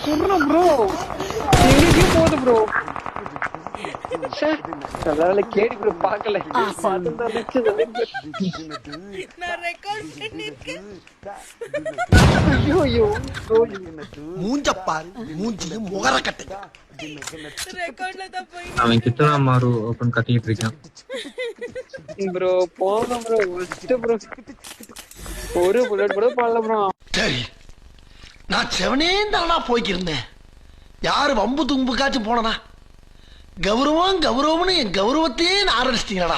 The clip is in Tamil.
சுடுறோம் ப்ரோ. எங்கேயோ போகுது ப்ரோ. அதனால கேடி ப்ரோ பார்க்கல. பார்த்துதான் நான் ரெக்கார்ட் பண்ணிருக்கேன். ஐயோ ஐயோ மூஞ்ச பாரு, மூஞ்சியும் முகரக்கட்டை. ரெக்கார்ட்ல தான் போய் அவன் கிட்ட மாறு ஓபன் கத்திட்டு இருக்கான். ப்ரோ போங்க ப்ரோ. Worst bro. ஒரு புல்லட் கூட பண்ணல ப்ரோ. சரி, நான் செவனே தானா போய்க்கிருந்தேன். யாரு வம்பு தும்புக்காச்சும் போனனா? கௌரவம் கௌரவம்னு என் கௌரவத்தையே ஆரம்பிச்சிட்டீங்களா?